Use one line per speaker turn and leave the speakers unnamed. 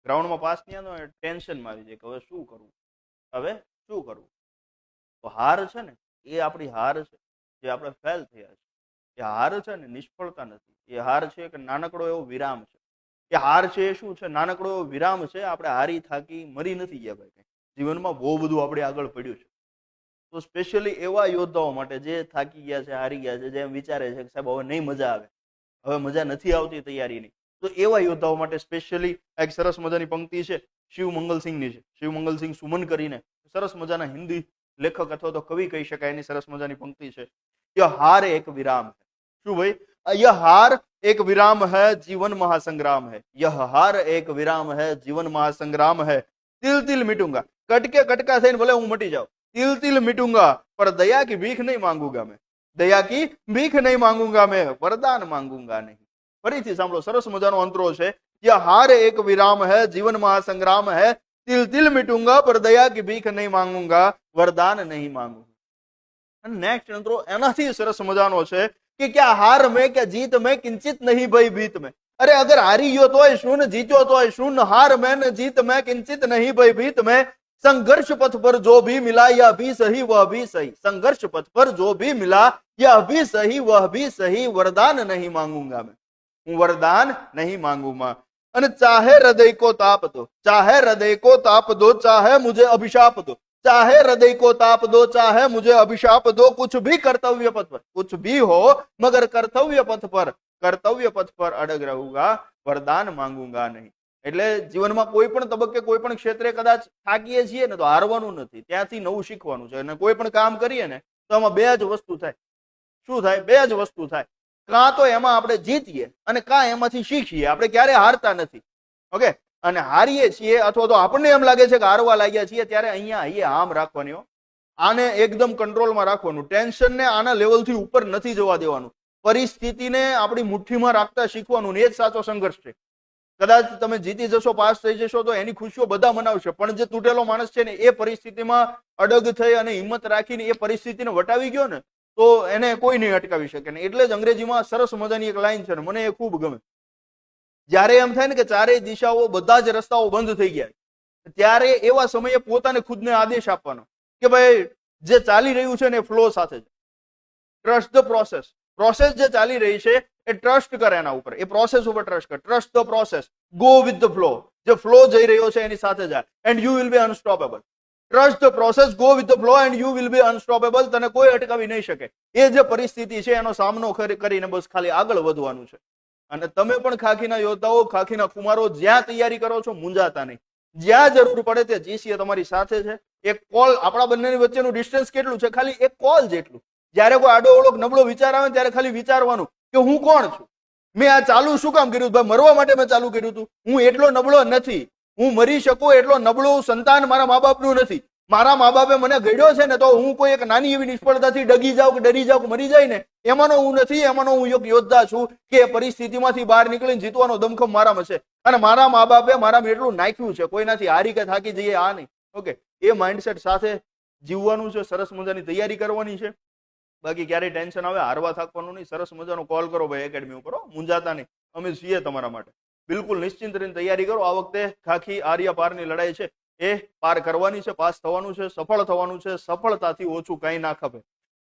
ગ્રાઉન્ડમાં પાસ નહીં આવે ટેન્શનમાં આવી જાય કે હવે શું કરવું, હવે શું કરવું. તો હાર છે ને એ આપણી હાર છે, જે આપણે ફેલ થયા છે એ હાર છે ને નિષ્ફળતા નથી. એ હાર છે કે નાનકડો એવો વિરામ છે. એ હાર છે એ શું છે? નાનકડો એવો વિરામ છે. આપણે હારી થાકી મરી નથી ગયા ભાઈ. જીવનમાં બહુ બધું આપણે આગળ પડ્યું છે. તો સ્પેશિયલી એવા યોદ્ધાઓ માટે જે થાકી ગયા છે, હારી ગયા છે, જેમ વિચારે છે કે સાહેબ હવે નહીં મજા આવે, હવે મજા નથી આવતી તૈયારીની, તો એવા યોદ્ધાઓ માટે સ્પેશિયલી એક સરસ મજાની પંક્તિ છે શિવ મંગલસિંહની છે. શિવ મંગલસિંહ સુમન કરીને સરસ મજાના હિન્દી લેખક અથવા તો કવિ કહી શકાય, એની સરસ મજાની પંક્તિ છે, યહ હાર એક વિરામ है. શું ભાઈ? यह हार एक विराम है, जीवन महासंग्राम है. यह हार एक विराम है, जीवन महासंग्राम है. तिल तिल मिटूंगा, कटके कटका થઈને ભલે હું મટી જાઉં, तिल तिल मिटूंगा पर दया की भीख नहीं मांगूंगा मैं. दया की भीख नहीं मांगूंगा मैं, वरदान मांगूंगा नहीं. ફરીથી સાંભળો, સરસ મજાનો અંતરો છે. यह हार एक विराम है, जीवन महासंग्राम है. तिल तिल मिटूंगा पर दया की भीख नहीं मांगूंगा, वरदान नहीं मांगूंगा. અને નેક્સ્ટ અંતરો એનાથી સરસ મજાનો છે कि क्या हार में क्या जीत में किंचित नहीं भय भीत में. अरे अगर हारी गयो तो शून्य, जीत्यो तो शून्य, हार में न जीत में किंचित नहीं भय भीत में. संघर्ष पथ पर जो भी मिला यह भी सही वह भी सही. संघर्ष पथ पर जो भी मिला यह भी सही वह भी सही. वरदान नहीं मांगूंगा मैं, હું વરદાન નહીં માંગુમાં. અને ચાહે હૃદય કો તાપ દો, ચાહે હૃદય કો તાપ દો, ચાહે મુझे अभिशाप दो, चाहे हृदय को ताप दो, चाहे मुझे अभिशाप दो. कुछ भी कर्तव्य पथ पर, कुछ भी हो मगर कर्तव्य पथ पर अड़ग रहूंगा, वरदान मांगूंगा नहीं. એટલે જીવનમાં કોઈ પણ તબક્કે કોઈ પણ ક્ષેત્રે કદાચ થાકીએ છીએ ને તો હારવાનું નથી, ત્યાંથી નવું શીખવાનું છે. અને કોઈ પણ કામ કરીએ ને તો આમાં બે જ વસ્તુ થાય. શું થાય? બે જ વસ્તુ થાય. કાં તો એમાં આપણે જીતીએ અને કાં એમાંથી શીખીએ. આપણે ક્યારે હારતા નથી. ઓકે? અને હારીએ છીએ અથવા તો આપણને એમ લાગે છે કે હારવા લાગ્યા છીએ, ત્યારે અહીંયા આમ રાખવાની, આને એકદમ કંટ્રોલમાં રાખવાનું. ટેન્શનને આના લેવલથી ઉપર નથી જવા દેવાનું. પરિસ્થિતિને આપણી મુઠ્ઠીમાં રાખતા શીખવાનું. એ જ સાચો સંઘર્ષ છે. કદાચ તમે જીતી જશો, પાસ થઈ જશો તો એની ખુશીઓ બધા મનાવશે, પણ જે તૂટેલો માણસ છે ને એ પરિસ્થિતિમાં અડગ થઈ અને હિંમત રાખીને એ પરિસ્થિતિને વટાવી ગયો ને તો એને કોઈ નહીં અટકાવી શકે. ને એટલે જ અંગ્રેજીમાં સરસ મજાની એક લાઈન છે ને, મને એ ખૂબ ગમે. જ્યારે એમ થાય ને કે ચારેય દિશાઓ, બધા જ રસ્તાઓ બંધ થઈ ગયા, ત્યારે એવા સમયે પોતાને ખુદને આદેશ આપવાનો કે ભાઈ જે ચાલી રહ્યું છે ને એ ફ્લો સાથે છે. Trust the process. પ્રોસેસ જે ચાલી રહી છે એ ટ્રસ્ટ કરે એના ઉપર, એ પ્રોસેસ ઉપર ટ્રસ્ટ કર. Trust the process, go with the flow. જે ફ્લો જઈ રહ્યો છે એની સાથે જાય, and you will be unstoppable. Trust the process, go with the flow and you will be unstoppable. તને કોઈ અટકાવી નહીં શકે. એ જે પરિસ્થિતિ છે એનો સામનો કરીને બસ ખાલી આગળ વધવાનું છે. અને તમે પણ ખાખીના યોદ્ધાઓ, ખાખીના કુમારો, જ્યાં તૈયારી કરો છો મૂંઝાતા નહીં. જ્યાં જરૂર પડે તે જીસીએ તમારી સાથે છે. એક કોલ, આપણા બંનેની વચ્ચેનું ડિસ્ટન્સ કેટલું છે? ખાલી એક કોલ જેટલું. જયારે કોઈ આડો ઓળો નબળો વિચાર આવે ત્યારે ખાલી વિચારવાનું કે હું કોણ છું, મેં આ ચાલુ શું કામ કર્યું? ભાઈ મરવા માટે મેં ચાલુ કર્યું હતું. હું એટલો નબળો નથી, હું મરી શકું એટલો નબળો સંતાન મારા મા બાપનું નથી. મારા મા બાપે મને ઘડ્યો છે ને તો હું કોઈ એક નાની એવી નિષ્ફળતાથી ડગી જાઉં કે ડરી જાઉં કે મરી જાય ને એમાંનો હું નથી. એમાંનો હું એક યોદ્ધા છું કે એ પરિસ્થિતિમાંથી બહાર નીકળીને જીતવાનો દમખમ મારામાં છે. અને મારા મા બાપે મારામાં એટલું નાખ્યું છે, કોઈનાથી હારી કે થાકી જઈએ આ નહીં. ઓકે? એ માઇન્ડસેટ સાથે જીવવાનું છે. સરસ મજાની તૈયારી કરવાની છે. બાકી ક્યારેય ટેન્શન આવે, હારવા થાકવાનું નહીં. સરસ મજાનો કોલ કરો ભાઈ એકેડમી ઉપર, મૂંઝાતા નહીં. અમે છીએ તમારા માટે. બિલકુલ નિશ્ચિંત રહીને તૈયારી કરો. આ વખતે ખાખી આર્ય પારની લડાઈ છે એ પાર કરવાની છે, પાસ થવાનું છે, સફળ થવાનું છે. સફળતાથી ઓછું કઈ ના ખપે.